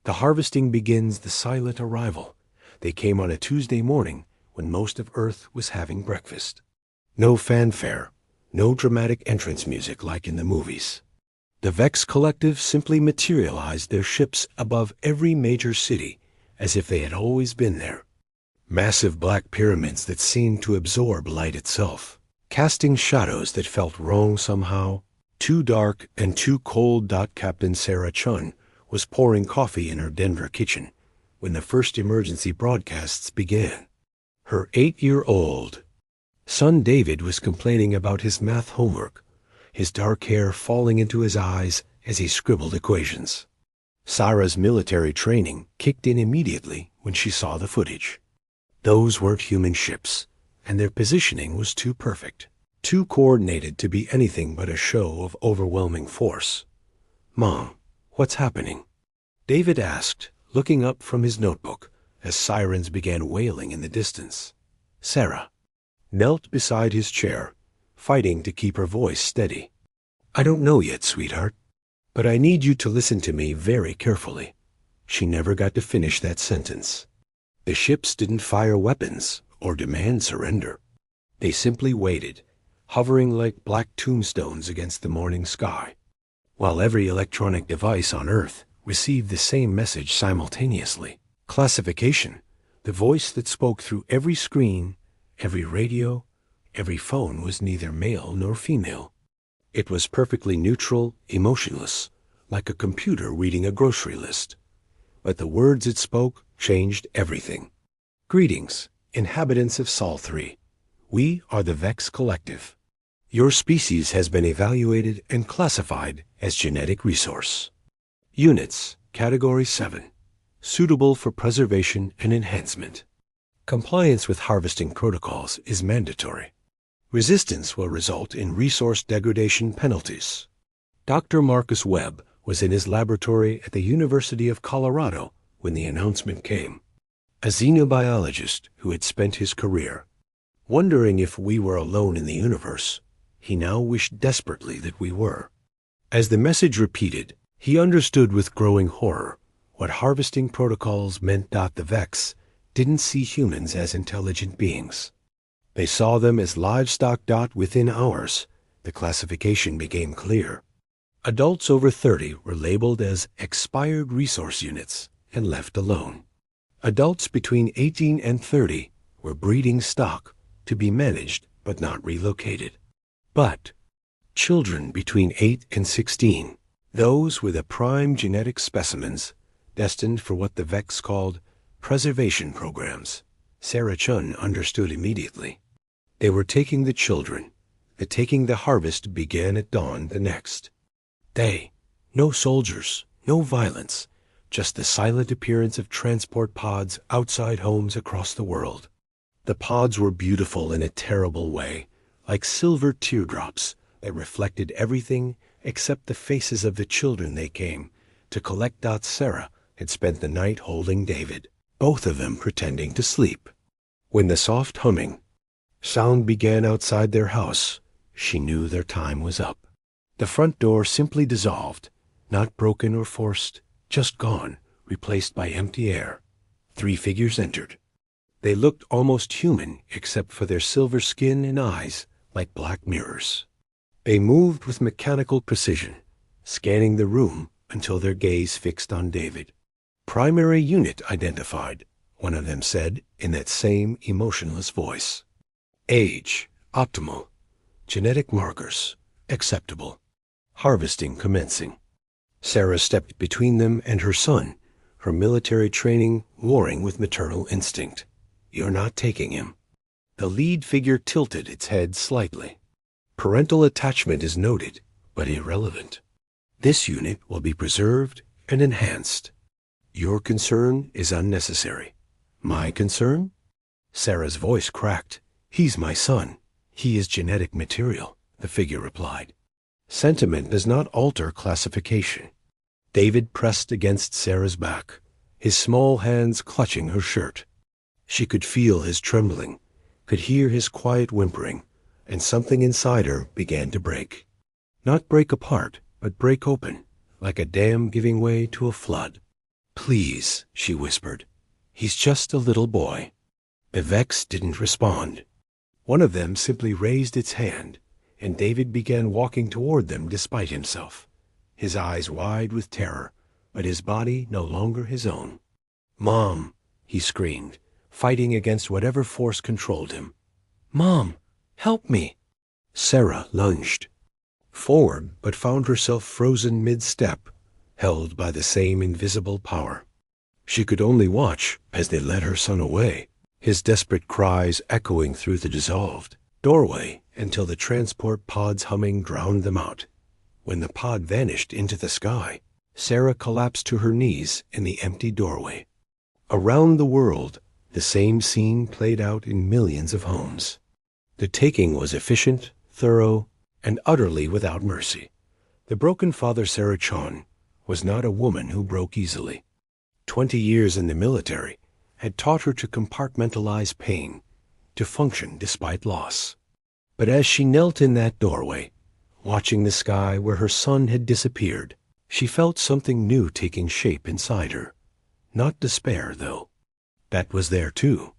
The harvesting begins the silent arrival. They came on a Tuesday morning when most of Earth was having breakfast. No fanfare, no dramatic entrance music like in the movies. The Vex Collective simply materialized their ships above every major city as if they had always been there. Massive black pyramids that seemed to absorb light itself, casting shadows that felt wrong somehow. Too dark and too cold. Captain Sarah Chun was pouring coffee in her Denver kitchen when the first emergency broadcasts began. Her 8-year-old son David was complaining about his math homework, his dark hair falling into his eyes as he scribbled equations. Sarah's military training kicked in immediately when she saw the footage. Those weren't human ships, and their positioning was too perfect, too coordinated to be anything but a show of overwhelming force. "Mom, what's happening?" David asked, looking up from his notebook as sirens began wailing in the distance. Sarah knelt beside his chair, fighting to keep her voice steady. "I don't know yet, sweetheart, but I need you to listen to me very carefully." She never got to finish that sentence. The ships didn't fire weapons or demand surrender. They simply waited, hovering like black tombstones against the morning sky, while every electronic device on Earth received the same message simultaneously. Classification, the voice that spoke through every screen, every radio, every phone, was neither male nor female. It was perfectly neutral, emotionless, like a computer reading a grocery list. But the words it spoke changed everything. "Greetings, inhabitants of Sol 3. We are the Vex Collective. Your species has been evaluated and classified as genetic resource. Units, Category 7, suitable for preservation and enhancement. Compliance with harvesting protocols is mandatory. Resistance will result in resource degradation penalties." Dr. Marcus Webb was in his laboratory at the University of Colorado when the announcement came. A xenobiologist who had spent his career wondering if we were alone in the universe, he now wished desperately that we were. As the message repeated, he understood with growing horror what harvesting protocols meant. The Vex didn't see humans as intelligent beings. They saw them as livestock. Within hours, the classification became clear. Adults over 30 were labeled as expired resource units and left alone. Adults between 18 and 30 were breeding stock to be managed but not relocated. But children between 8 and 16, those were the prime genetic specimens destined for what the Vex called preservation programs. Sarah Chun understood immediately. They were taking the children. The taking the harvest began at dawn the next day. No soldiers, no violence, just the silent appearance of transport pods outside homes across the world. The pods were beautiful in a terrible way, like silver teardrops that reflected everything except the faces of the children they came to collect. Sarah had spent the night holding David, both of them pretending to sleep. When the soft humming sound began outside their house, she knew their time was up. The front door simply dissolved, not broken or forced, just gone, replaced by empty air. 3 figures entered. They looked almost human except for their silver skin and eyes like black mirrors. They moved with mechanical precision, scanning the room until their gaze fixed on David. "Primary unit identified," one of them said in that same emotionless voice. "Age, optimal. Genetic markers, acceptable. Harvesting commencing." Sarah stepped between them and her son, her military training warring with maternal instinct. "You're not taking him." The lead figure tilted its head slightly. "Parental attachment is noted, but irrelevant. This unit will be preserved and enhanced. Your concern is unnecessary." "My concern?" Sarah's voice cracked. "He's my son. He is genetic material," the figure replied. "Sentiment does not alter classification." David pressed against Sarah's back, his small hands clutching her shirt. She could feel his trembling, could hear his quiet whimpering, and something inside her began to break. Not break apart, but break open, like a dam giving way to a flood. "Please," she whispered. "He's just a little boy." The Vex didn't respond. One of them simply raised its hand, and David began walking toward them despite himself, his eyes wide with terror, but his body no longer his own. "Mom," he screamed, fighting against whatever force controlled him. "Mom, help me!" Sarah lunged forward, but found herself frozen mid-step, held by the same invisible power. She could only watch as they led her son away, his desperate cries echoing through the dissolved doorway until the transport pod's humming drowned them out. When the pod vanished into the sky, Sarah collapsed to her knees in the empty doorway. Around the world, the same scene played out in millions of homes. The taking was efficient, thorough, and utterly without mercy. The broken father, Sarah Chon, was not a woman who broke easily. 20 years in the military had taught her to compartmentalize pain, to function despite loss. But as she knelt in that doorway, watching the sky where her son had disappeared, she felt something new taking shape inside her. Not despair, though. That was there too.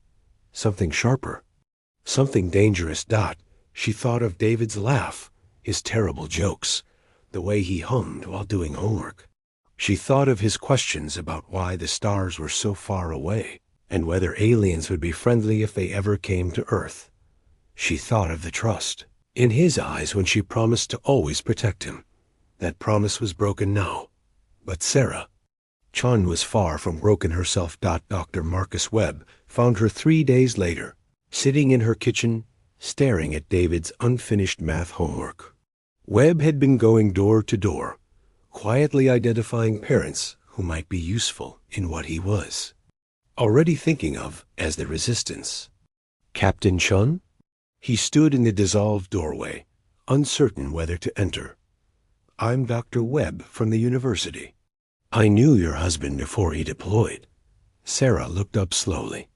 Something sharper. Something dangerous. She thought of David's laugh, his terrible jokes, the way he hummed while doing homework. She thought of his questions about why the stars were so far away, and whether aliens would be friendly if they ever came to Earth. She thought of the trust in his eyes when she promised to always protect him. That promise was broken now. But Sarah Chun was far from broken herself. Dr. Marcus Webb found her 3 days later, sitting in her kitchen, staring at David's unfinished math homework. Webb had been going door to door, quietly identifying parents who might be useful in what he was already thinking of as the resistance. Captain Chun? He stood in the dissolved doorway, uncertain whether to enter. "I'm Dr. Webb from the university. I knew your husband before he deployed." Sarah looked up slowly.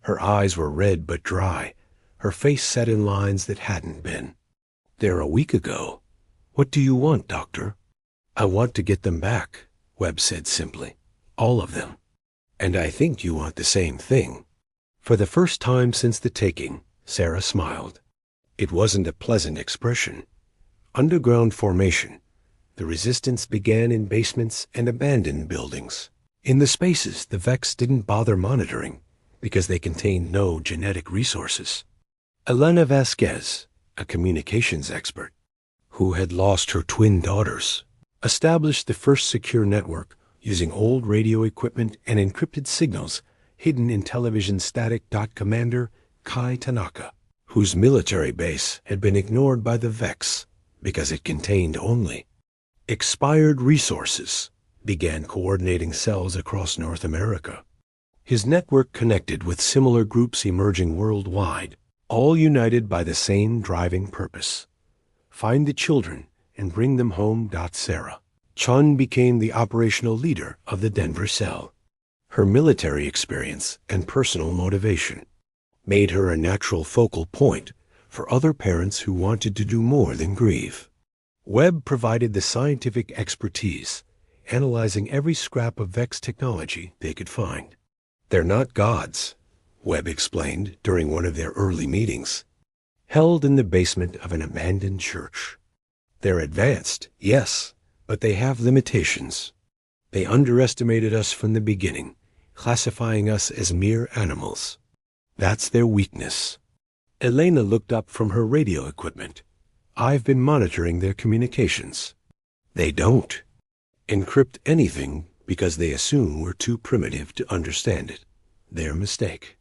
Her eyes were red but dry, her face set in lines that hadn't been. "They're a week ago. What do you want, doctor?" "I want to get them back," Webb said simply. "All of them. And I think you want the same thing." For the first time since the taking, Sarah smiled. It wasn't a pleasant expression. Underground formation. The resistance began in basements and abandoned buildings. In the spaces the Vex didn't bother monitoring because they contained no genetic resources. Elena Vasquez, a communications expert, who had lost her twin daughters, established the first secure network using old radio equipment and encrypted signals hidden in television static. Commander Kai Tanaka, whose military base had been ignored by the Vex because it contained only expired resources, began coordinating cells across North America. His network connected with similar groups emerging worldwide, all united by the same driving purpose: find the children and bring them home. Sarah Chun became the operational leader of the Denver cell. Her military experience and personal motivation made her a natural focal point for other parents who wanted to do more than grieve. Webb provided the scientific expertise, analyzing every scrap of Vex technology they could find. "They're not gods," Webb explained during one of their early meetings, held in the basement of an abandoned church. "They're advanced, yes, but they have limitations. They underestimated us from the beginning, classifying us as mere animals. That's their weakness." Elena looked up from her radio equipment. "I've been monitoring their communications. They don't encrypt anything because they assume we're too primitive to understand it. Their mistake."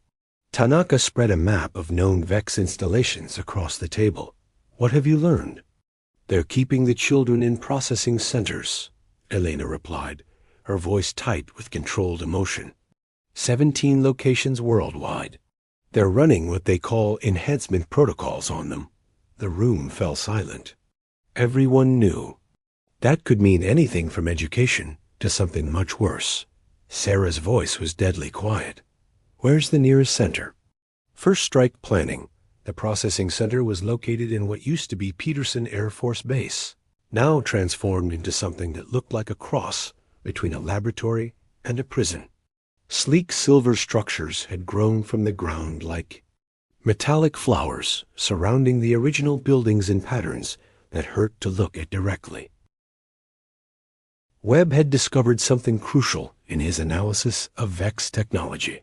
Tanaka spread a map of known Vex installations across the table. "What have you learned?" "They're keeping the children in processing centers," Elena replied, her voice tight with controlled emotion. 17 locations worldwide. They're running what they call enhancement protocols on them." The room fell silent. Everyone knew. That could mean anything from education to something much worse. Sarah's voice was deadly quiet. "Where's the nearest center?" "First Strike Planning." The processing center was located in what used to be Peterson Air Force Base, now transformed into something that looked like a cross between a laboratory and a prison. Sleek silver structures had grown from the ground like metallic flowers surrounding the original buildings in patterns that hurt to look at directly. Webb had discovered something crucial in his analysis of Vex technology.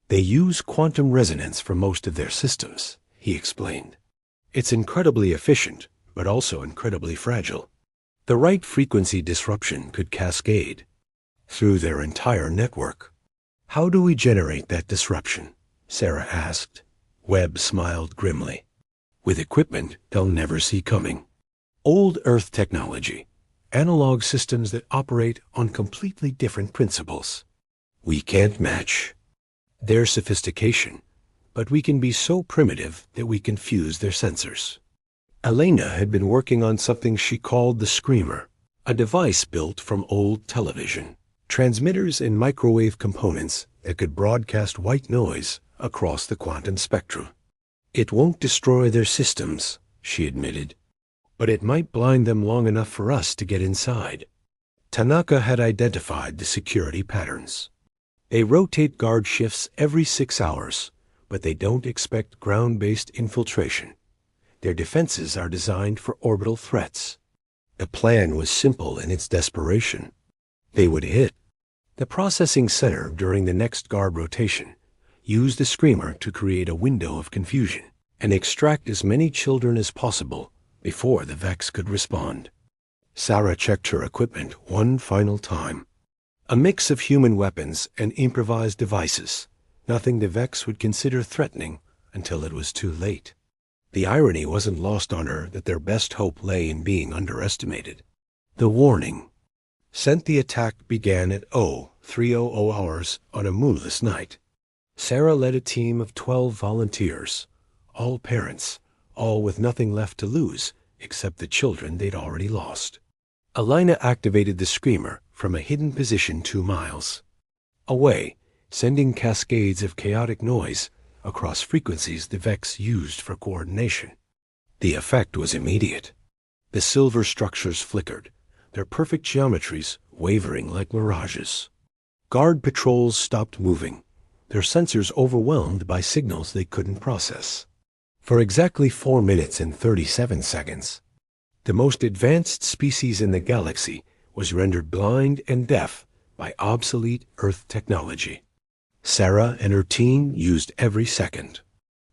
They use quantum resonance for most of their systems, he explained. It's incredibly efficient, but also incredibly fragile. The right frequency disruption could cascade through their entire network. How do we generate that disruption? Sarah asked. Webb smiled grimly. With equipment they'll never see coming. Old Earth technology, analog systems that operate on completely different principles. We can't match their sophistication, but we can be so primitive that we confuse their sensors. Elena had been working on something she called the Screamer, a device built from old television, transmitters and microwave components that could broadcast white noise across the quantum spectrum. It won't destroy their systems, she admitted, but it might blind them long enough for us to get inside. Tanaka had identified the security patterns. They rotate guard shifts every 6 hours, but they don't expect ground-based infiltration. Their defenses are designed for orbital threats. The plan was simple in its desperation. They would hit the processing center during the next guard rotation, use the Screamer to create a window of confusion, and extract as many children as possible before the Vex could respond. Sarah checked her equipment one final time. A mix of human weapons and improvised devices, nothing the Vex would consider threatening until it was too late. The irony wasn't lost on her that their best hope lay in being underestimated. The warning sent the attack began at 03:00 hours on a moonless night. Sarah led a team of 12 volunteers, all parents, all with nothing left to lose except the children they'd already lost. Elena activated the Screamer from a hidden position 2 miles away, sending cascades of chaotic noise across frequencies the Vex used for coordination. The effect was immediate. The silver structures flickered, their perfect geometries wavering like mirages. Guard patrols stopped moving, their sensors overwhelmed by signals they couldn't process. For exactly 4 minutes and 37 seconds, the most advanced species in the galaxy was rendered blind and deaf by obsolete Earth technology. Sarah and her team used every second.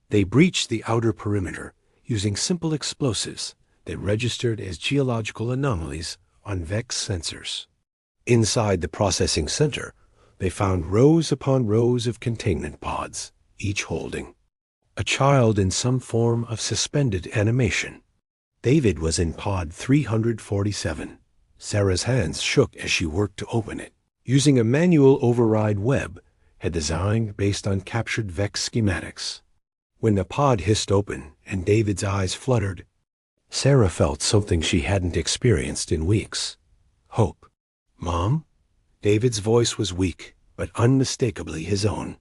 They breached the outer perimeter using simple explosives that registered as geological anomalies on Vex sensors. Inside the processing center, they found rows upon rows of containment pods, each holding a child in some form of suspended animation. David was in pod 347. Sarah's hands shook as she worked to open it, using a manual override Webb had designed based on captured Vex schematics. When the pod hissed open and David's eyes fluttered, Sarah felt something she hadn't experienced in weeks. Hope. "Mom?" David's voice was weak, but unmistakably his own.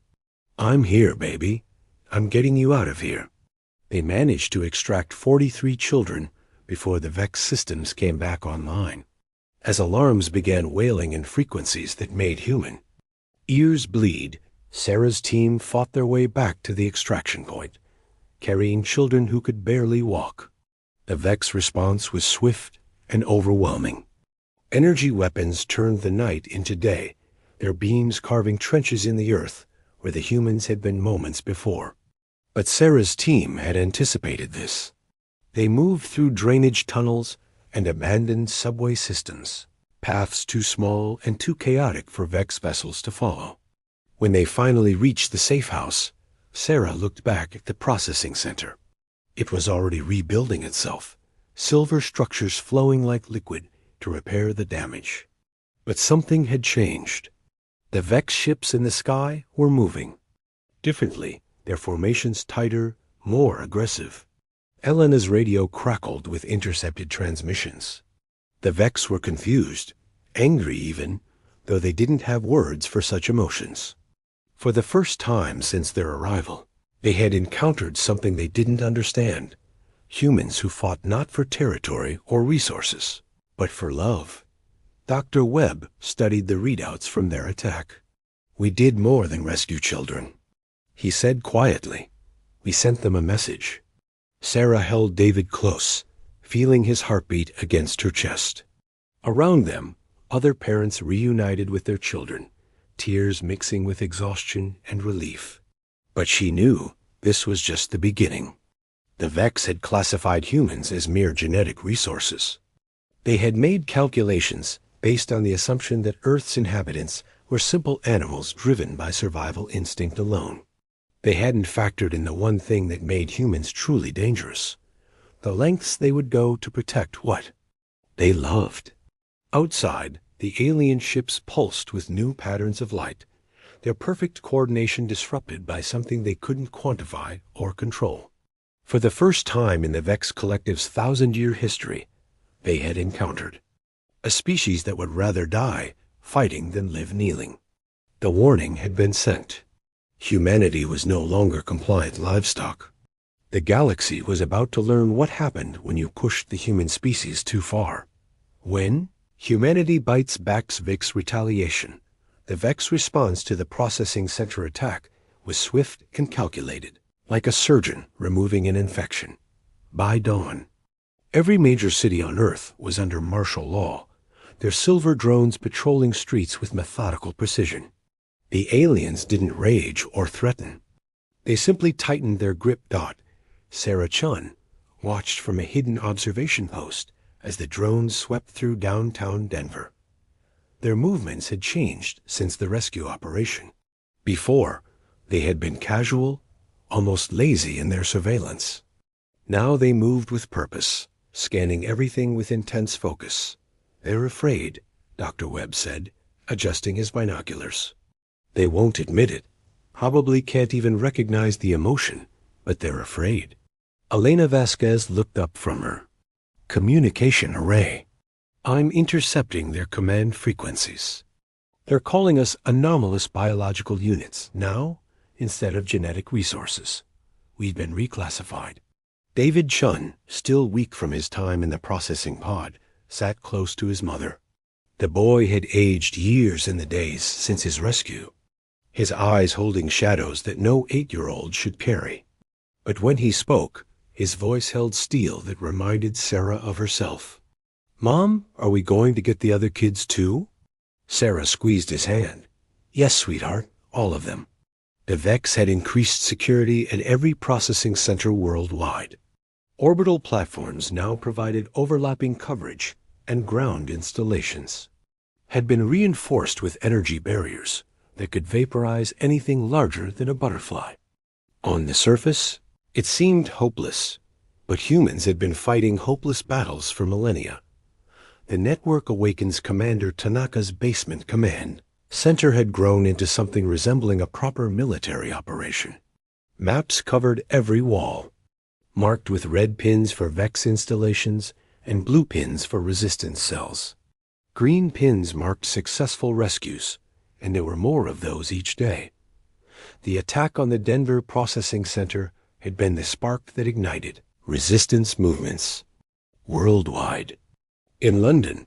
"I'm here, baby. I'm getting you out of here." They managed to extract 43 children before the Vex systems came back online. As alarms began wailing in frequencies that made human ears bleed, Sarah's team fought their way back to the extraction point, carrying children who could barely walk. The Vex response was swift and overwhelming. Energy weapons turned the night into day, their beams carving trenches in the earth where the humans had been moments before. But Sarah's team had anticipated this. They moved through drainage tunnels and abandoned subway systems, paths too small and too chaotic for Vex vessels to follow. When they finally reached the safe house, Sarah looked back at the processing center. It was already rebuilding itself, silver structures flowing like liquid to repair the damage. But something had changed. The Vex ships in the sky were moving differently, their formations tighter, more aggressive. Elena's radio crackled with intercepted transmissions. The Vex were confused, angry even, though they didn't have words for such emotions. For the first time since their arrival, they had encountered something they didn't understand. Humans who fought not for territory or resources, but for love. Dr. Webb studied the readouts from their attack. "We did more than rescue children," he said quietly. "We sent them a message." Sarah held David close, feeling his heartbeat against her chest. Around them, other parents reunited with their children, tears mixing with exhaustion and relief. But she knew this was just the beginning. The Vex had classified humans as mere genetic resources. They had made calculations based on the assumption that Earth's inhabitants were simple animals driven by survival instinct alone. They hadn't factored in the one thing that made humans truly dangerous: the lengths they would go to protect what they loved. Outside, the alien ships pulsed with new patterns of light, their perfect coordination disrupted by something they couldn't quantify or control. For the first time in the Vex Collective's 1,000-year history, they had encountered a species that would rather die fighting than live kneeling. The warning had been sent. Humanity was no longer compliant livestock. The galaxy was about to learn what happened when you pushed the human species too far. When humanity bites back Vex retaliation, the Vex response to the processing center attack was swift and calculated, like a surgeon removing an infection. By dawn, every major city on Earth was under martial law, their silver drones patrolling streets with methodical precision. The aliens didn't rage or threaten. They simply tightened their grip. Sarah Chun watched from a hidden observation post as the drones swept through downtown Denver. Their movements had changed since the rescue operation. Before, they had been casual, almost lazy in their surveillance. Now they moved with purpose, scanning everything with intense focus. "They're afraid," Dr. Webb said, adjusting his binoculars. "They won't admit it, probably can't even recognize the emotion, but they're afraid." Elena Vasquez looked up from her communication array. "I'm intercepting their command frequencies. They're calling us anomalous biological units now instead of genetic resources. We've been reclassified." David Chun, still weak from his time in the processing pod, sat close to his mother. The boy had aged years in the days since his rescue, his eyes holding shadows that no 8-year-old should carry. But when he spoke, his voice held steel that reminded Sarah of herself. "Mom, are we going to get the other kids too?" Sarah squeezed his hand. "Yes, sweetheart, all of them." The Vex had increased security at every processing center worldwide. Orbital platforms now provided overlapping coverage, and ground installations had been reinforced with energy barriers that could vaporize anything larger than a butterfly. On the surface, it seemed hopeless, but humans had been fighting hopeless battles for millennia. The Network Awakens Commander Tanaka's basement command center had grown into something resembling a proper military operation. Maps covered every wall, marked with red pins for Vex installations and blue pins for resistance cells. Green pins marked successful rescues, and there were more of those each day. The attack on the Denver Processing Center had been the spark that ignited resistance movements worldwide. In London,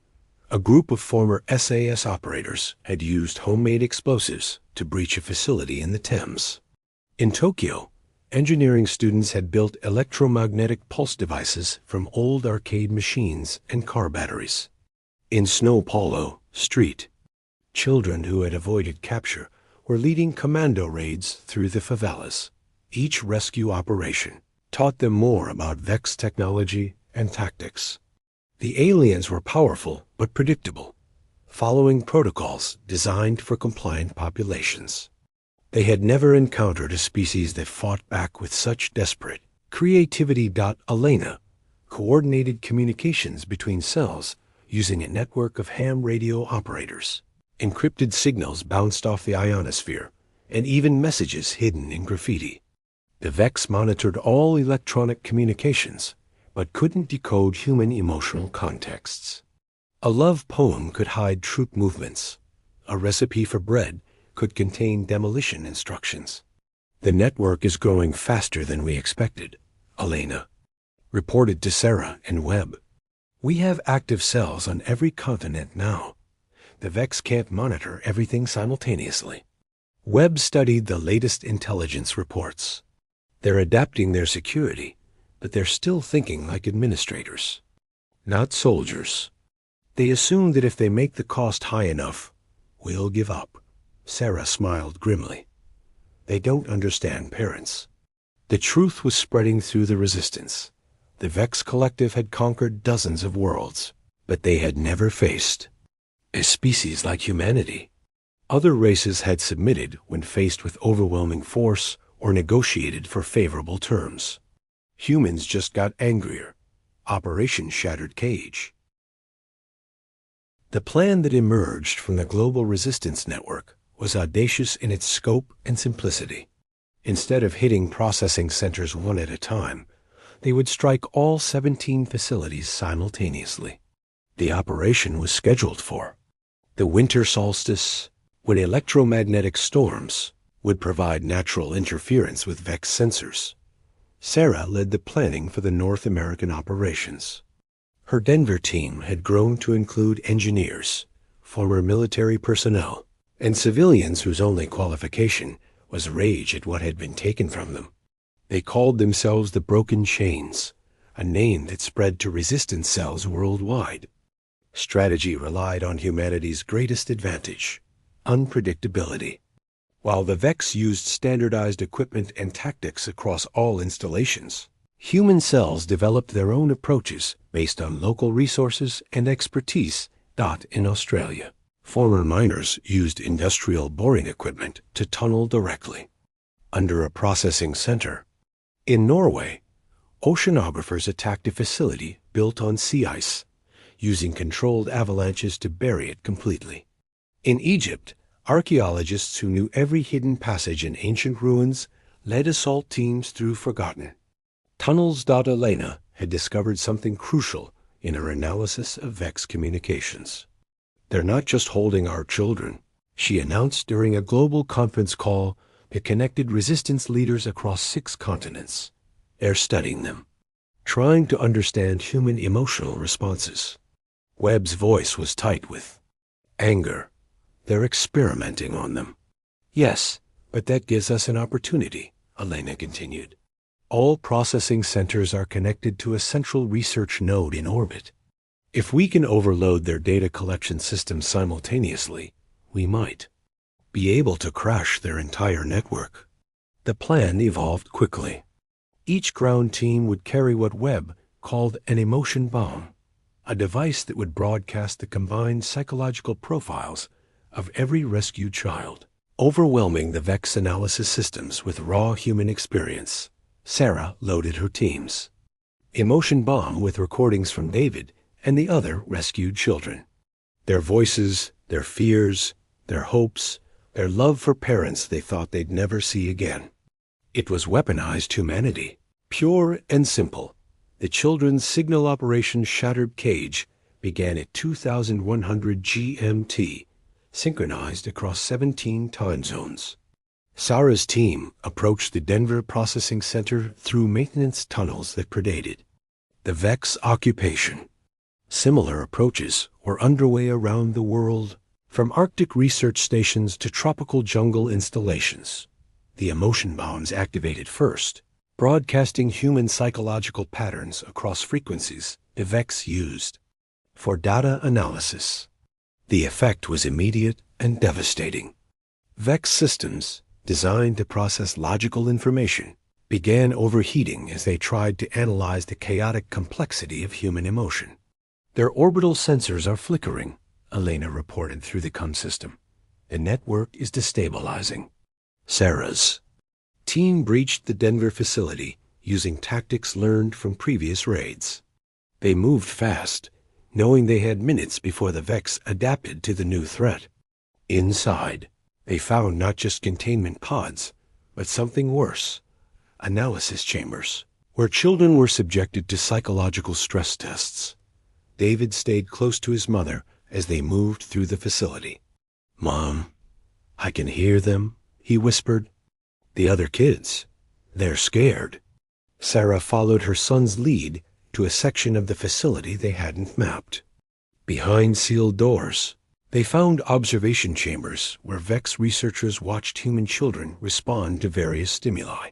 a group of former SAS operators had used homemade explosives to breach a facility in the Thames. In Tokyo, engineering students had built electromagnetic pulse devices from old arcade machines and car batteries. In São Paulo Street, children who had avoided capture were leading commando raids through the favelas. Each rescue operation taught them more about Vex technology and tactics. The aliens were powerful but predictable, following protocols designed for compliant populations. They had never encountered a species that fought back with such desperate creativity. Elena coordinated communications between cells using a network of ham radio operators. Encrypted signals bounced off the ionosphere, and even messages hidden in graffiti. The Vex monitored all electronic communications, but couldn't decode human emotional contexts. A love poem could hide troop movements. A recipe for bread could contain demolition instructions. "The network is growing faster than we expected," Elena reported to Sarah and Webb. "We have active cells on every continent now, The Vex can't monitor everything simultaneously. Webb studied the latest intelligence reports. They're adapting their security, but they're still thinking like administrators, not soldiers. They assume that if they make the cost high enough, we'll give up. Sarah smiled grimly. They don't understand parents. The truth was spreading through the resistance. The Vex Collective had conquered dozens of worlds, but they had never faced a species like humanity. Other races had submitted when faced with overwhelming force or negotiated for favorable terms. Humans just got angrier. Operation Shattered Cage. The plan that emerged from the Global Resistance Network was audacious in its scope and simplicity. Instead of hitting processing centers one at a time, they would strike all 17 facilities simultaneously. The operation was scheduled for the winter solstice, when electromagnetic storms would provide natural interference with Vex sensors. Sarah led the planning for the North American operations. Her Denver team had grown to include engineers, former military personnel, and civilians whose only qualification was rage at what had been taken from them. They called themselves the Broken Chains, a name that spread to resistance cells worldwide. Strategy relied on humanity's greatest advantage, unpredictability. While the Vex used standardized equipment and tactics across all installations, human cells developed their own approaches based on local resources and expertise. In Australia, former miners used industrial boring equipment to tunnel directly under a processing center. In Norway, oceanographers attacked a facility built on sea ice, using controlled avalanches to bury it completely. In Egypt, archaeologists who knew every hidden passage in ancient ruins led assault teams through forgotten tunnels. Elena had discovered something crucial in her analysis of Vex communications. They're not just holding our children, she announced during a global conference call that connected resistance leaders across 6 continents. They're studying them, trying to understand human emotional responses. Webb's voice was tight with anger. They're experimenting on them. Yes, but that gives us an opportunity, Elena continued. All processing centers are connected to a central research node in orbit. If we can overload their data collection systems simultaneously, we might be able to crash their entire network. The plan evolved quickly. Each ground team would carry what Webb called an emotion bomb, a device that would broadcast the combined psychological profiles of every rescued child, overwhelming the Vex analysis systems with raw human experience. Sarah loaded her teams. Emotion bomb with recordings from David and the other rescued children. Their voices, their fears, their hopes, their love for parents they thought they'd never see again. It was weaponized humanity, pure and simple. The children's signal Operation Shattered Cage began at 2100 GMT, synchronized across 17 time zones. Sarah's team approached the Denver Processing Center through maintenance tunnels that predated the Vex occupation. Similar approaches were underway around the world, from Arctic research stations to tropical jungle installations. The emotion bombs activated first, broadcasting human psychological patterns across frequencies the Vex used for data analysis. The effect was immediate and devastating. Vex systems, designed to process logical information, began overheating as they tried to analyze the chaotic complexity of human emotion. Their orbital sensors are flickering, Elena reported through the COM system. The network is destabilizing. Sarah's team breached the Denver facility using tactics learned from previous raids. They moved fast, knowing they had minutes before the Vex adapted to the new threat. Inside, they found not just containment pods, but something worse, analysis chambers, where children were subjected to psychological stress tests. David stayed close to his mother as they moved through the facility. "Mom, I can hear them," he whispered. "The other kids, they're scared." Sarah followed her son's lead to a section of the facility they hadn't mapped. Behind sealed doors, They found observation chambers where Vex researchers watched human children respond to various stimuli.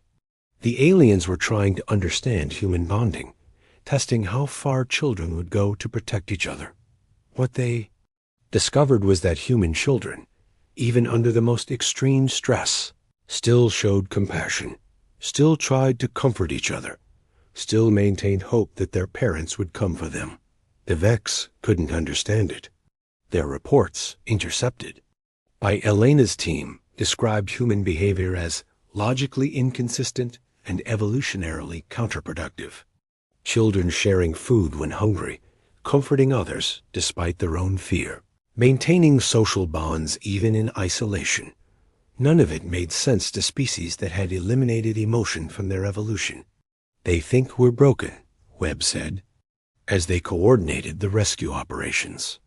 The aliens were trying to understand human bonding, testing how far children would go to protect each other. What they discovered was that human children, even under the most extreme stress, still showed compassion, still tried to comfort each other, still maintained hope that their parents would come for them. The Vex couldn't understand it. Their reports, intercepted by Elena's team, described human behavior as logically inconsistent and evolutionarily counterproductive. Children sharing food when hungry, comforting others despite their own fear, maintaining social bonds even in isolation. None of it made sense to species that had eliminated emotion from their evolution. "They think we're broken," Webb said, as they coordinated the rescue operations.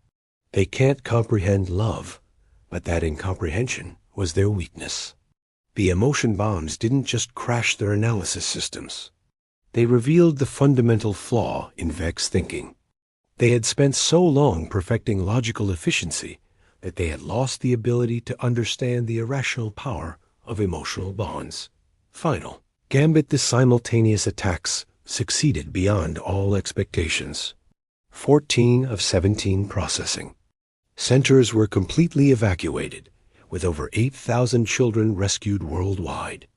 "They can't comprehend love, but that incomprehension was their weakness." The emotion bombs didn't just crash their analysis systems. They revealed the fundamental flaw in Vex thinking. They had spent so long perfecting logical efficiency that they had lost the ability to understand the irrational power of emotional bonds. Final. Gambit the simultaneous attacks succeeded beyond all expectations. 14 of 17 processing. Centers were completely evacuated, with over 8,000 children rescued worldwide.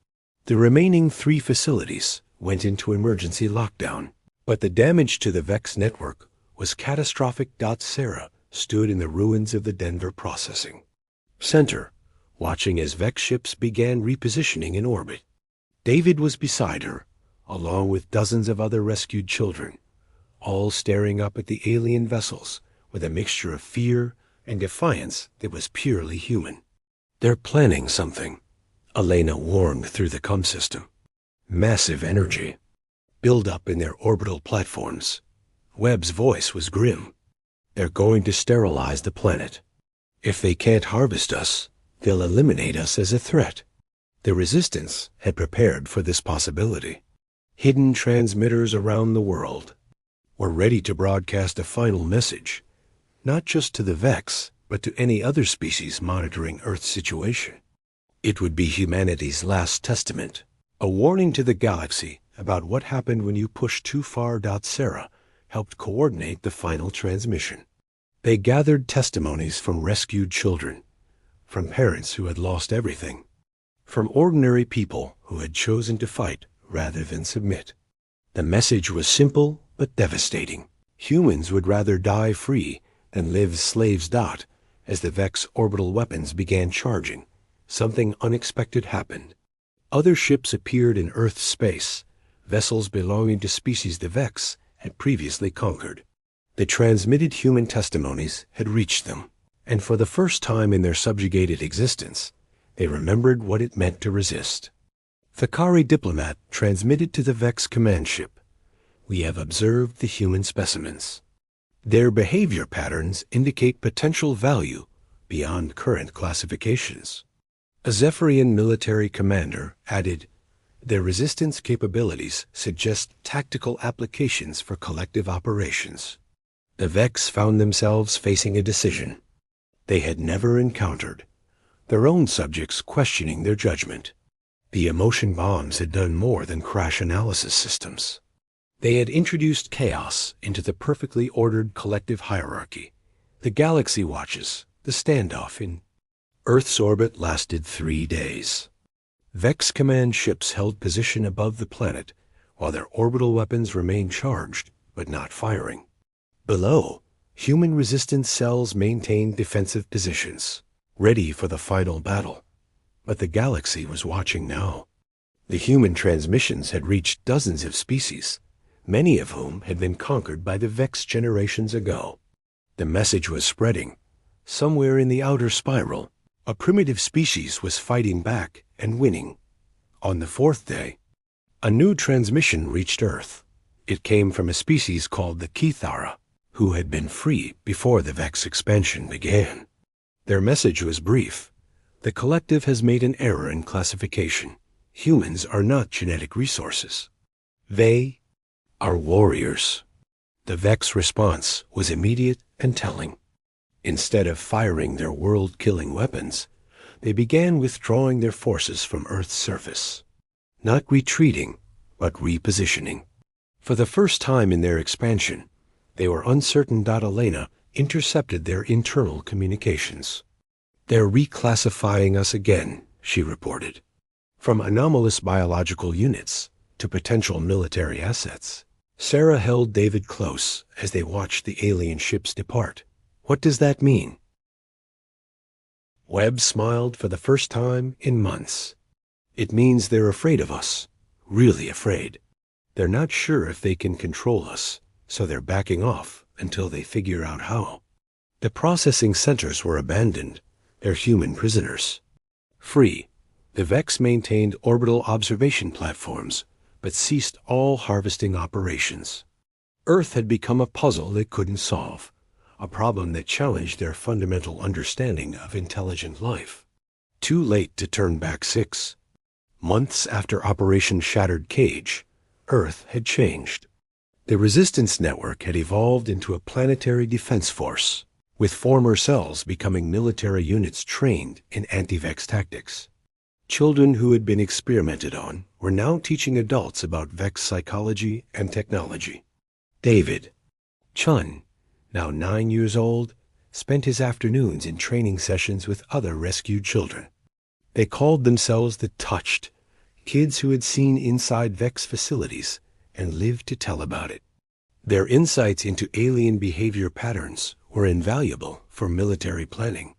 The remaining 3 facilities went into emergency lockdown, but the damage to the Vex network was catastrophic. Sarah stood in the ruins of the Denver processing center, watching as Vex ships began repositioning in orbit. David was beside her, along with dozens of other rescued children, all staring up at the alien vessels with a mixture of fear and defiance that was purely human. "They're planning something," Elena warned through the comm system. "Massive energy. Build up in their orbital platforms." Webb's voice was grim. "They're going to sterilize the planet. If they can't harvest us, they'll eliminate us as a threat." The Resistance had prepared for this possibility. Hidden transmitters around the world were ready to broadcast a final message, not just to the Vex, but to any other species monitoring Earth's situation. It would be humanity's last testament, a warning to the galaxy about what happened when you pushed too far. Sarah helped coordinate the final transmission. They gathered testimonies from rescued children, from parents who had lost everything, from ordinary people who had chosen to fight rather than submit. The message was simple but devastating. Humans would rather die free than live slaves. As the Vex orbital weapons began charging, something unexpected happened. Other ships appeared in Earth's space, vessels belonging to species the Vex had previously conquered. The transmitted human testimonies had reached them, and for the first time in their subjugated existence, they remembered what it meant to resist. Thakari diplomat transmitted to the Vex command ship, "We have observed the human specimens. Their behavior patterns indicate potential value beyond current classifications." A Zephyrian military commander added, "Their resistance capabilities suggest tactical applications for collective operations." The Vex found themselves facing a decision they had never encountered, their own subjects questioning their judgment. The emotion bombs had done more than crash analysis systems. They had introduced chaos into the perfectly ordered collective hierarchy. The galaxy watches, the standoff in Earth's orbit lasted 3 days. Vex command ships held position above the planet, while their orbital weapons remained charged, but not firing. Below, human resistance cells maintained defensive positions, ready for the final battle. But the galaxy was watching now. The human transmissions had reached dozens of species, many of whom had been conquered by the Vex generations ago. The message was spreading. Somewhere in the outer spiral, a primitive species was fighting back and winning. On the 4th day, a new transmission reached Earth. It came from a species called the Kithara, who had been free before the Vex expansion began. Their message was brief. "The collective has made an error in classification. Humans are not genetic resources. They are warriors." The Vex response was immediate and telling. Instead of firing their world-killing weapons, they began withdrawing their forces from Earth's surface. Not retreating, but repositioning. For the first time in their expansion, they were uncertain that Elena intercepted their internal communications. "They're reclassifying us again," she reported. "From anomalous biological units to potential military assets." Sarah held David close as they watched the alien ships depart. "What does that mean?" Webb smiled for the first time in months. "It means they're afraid of us, really afraid. They're not sure if they can control us, so they're backing off until they figure out how." The processing centers were abandoned, their human prisoners. Free, the Vex maintained orbital observation platforms, but ceased all harvesting operations. Earth had become a puzzle they couldn't solve, a problem that challenged their fundamental understanding of intelligent life. Too late to turn back 6. Months after Operation Shattered Cage, Earth had changed. The Resistance Network had evolved into a planetary defense force, with former cells becoming military units trained in anti-Vex tactics. Children who had been experimented on were now teaching adults about Vex psychology and technology. David Chun, now 9 years old, spent his afternoons in training sessions with other rescued children. They called themselves the Touched, kids who had seen inside Vex facilities and lived to tell about it. Their insights into alien behavior patterns were invaluable for military planning.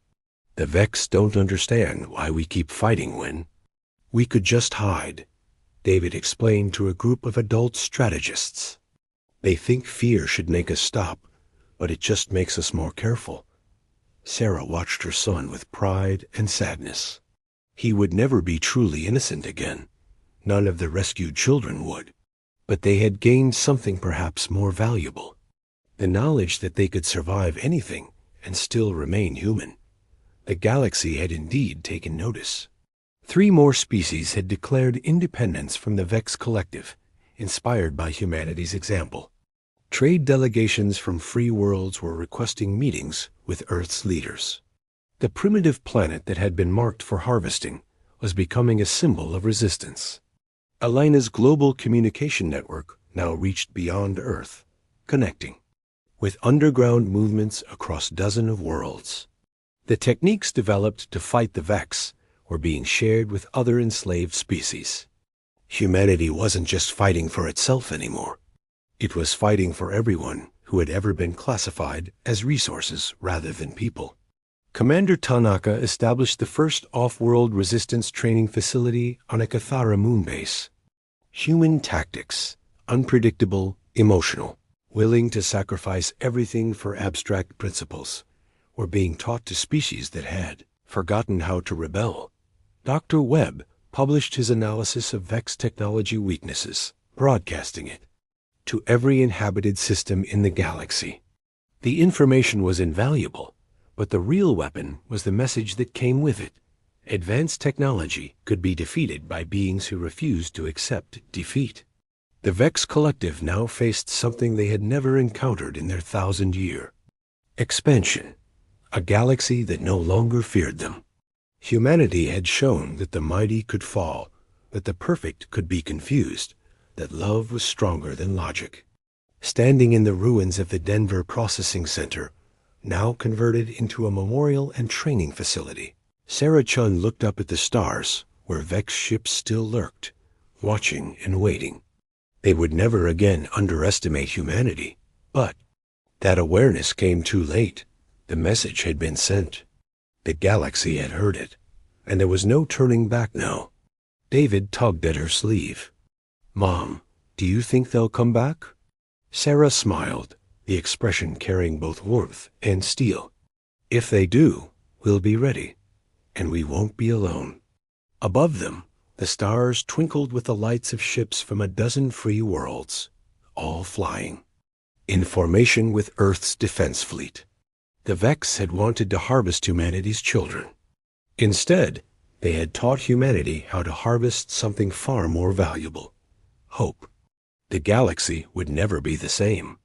"The Vex don't understand why we keep fighting when we could just hide," David explained to a group of adult strategists. "They think fear should make us stop, but it just makes us more careful." Sarah watched her son with pride and sadness. He would never be truly innocent again. None of the rescued children would. But they had gained something perhaps more valuable: the knowledge that they could survive anything and still remain human. The galaxy had indeed taken notice. 3 more species had declared independence from the Vex Collective, inspired by humanity's example. Trade delegations from free worlds were requesting meetings with Earth's leaders. The primitive planet that had been marked for harvesting was becoming a symbol of resistance. Elena's global communication network now reached beyond Earth, connecting, with underground movements across dozens of worlds. The techniques developed to fight the Vex were being shared with other enslaved species. Humanity wasn't just fighting for itself anymore. It was fighting for everyone who had ever been classified as resources rather than people. Commander Tanaka established the first off-world resistance training facility on a Cathara moonbase. Human tactics, unpredictable, emotional, willing to sacrifice everything for abstract principles, were being taught to species that had forgotten how to rebel. Dr. Webb published his analysis of Vex technology weaknesses, broadcasting it to every inhabited system in the galaxy. The information was invaluable, but the real weapon was the message that came with it. Advanced technology could be defeated by beings who refused to accept defeat. The Vex Collective now faced something they had never encountered in their 1,000-year expansion, a galaxy that no longer feared them. Humanity had shown that the mighty could fall, that the perfect could be confused, that love was stronger than logic. Standing in the ruins of the Denver Processing Center, now converted into a memorial and training facility, Sarah Chun looked up at the stars where Vex ships still lurked, watching and waiting. They would never again underestimate humanity, but that awareness came too late. The message had been sent. The galaxy had heard it, and there was no turning back now. David tugged at her sleeve. "Mom, do you think they'll come back?" Sarah smiled, the expression carrying both warmth and steel. "If they do, we'll be ready, and we won't be alone." Above them, the stars twinkled with the lights of ships from a dozen free worlds, all flying, in formation with Earth's defense fleet. The Vex had wanted to harvest humanity's children. Instead, they had taught humanity how to harvest something far more valuable: hope. The galaxy would never be the same.